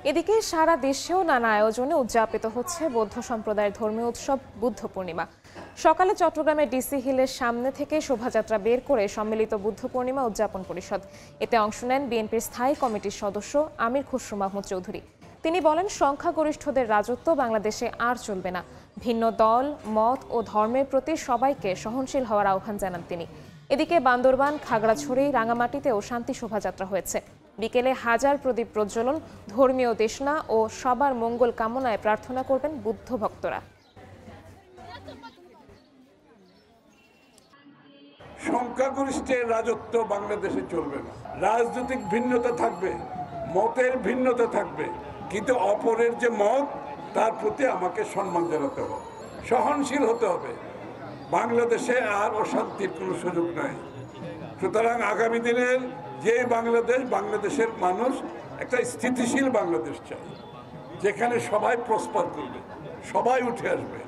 এদিকে সারা দেশেও নানা আয়োজনে উদযাপিত হচ্ছে বৌদ্ধ সম্প্রদায়ের ধর্মীয় উৎসব বুদ্ধ পূর্ণিমা। সকালে চট্টগ্রামের ডিসি হিলের সামনে থেকে শোভাযাত্রা বের করে সম্মিলিত বুদ্ধ পূর্ণিমা উদযাপন পরিষদ। এতে অংশ নেন বিএনপির স্থায়ী কমিটির সদস্য আমির খসরু মাহমুদ চৌধুরী। তিনি বলেন, সংখ্যাগরিষ্ঠদের রাজত্ব বাংলাদেশে আর চলবে না। ভিন্ন দল, মত ও ধর্মের প্রতি সবাইকে সহনশীল হওয়ার আহ্বান জানান তিনি। এদিকে বান্দরবান, খাগড়াছড়ি, রাঙামাটিতেও শান্তি শোভাযাত্রা হয়েছে। বিকেলে হাজার প্রদীপ প্রজ্বলন, ধর্মীয় দেশনা ও সবার মঙ্গল কামনায় প্রার্থনা করবেন বুদ্ধ ভক্তরা। সংখ্যাগরিষ্ঠের রাজত্ব বাংলাদেশে চলবে না। রাজনৈতিক ভিন্নতা থাকবে, মতের ভিন্নতা থাকবে, কিন্তু অপরের যে মত তার প্রতি আমাকে সম্মান জানাতে হবে, সহনশীল হতে হবে। বাংলাদেশে আর অশান্তির কোনো সুযোগ নাই। সুতরাং আগামী দিনের যে বাংলাদেশের মানুষ একটা স্থিতিশীল বাংলাদেশ চায়, যেখানে সবাই প্রসপার করবে, সবাই উঠে আসবে।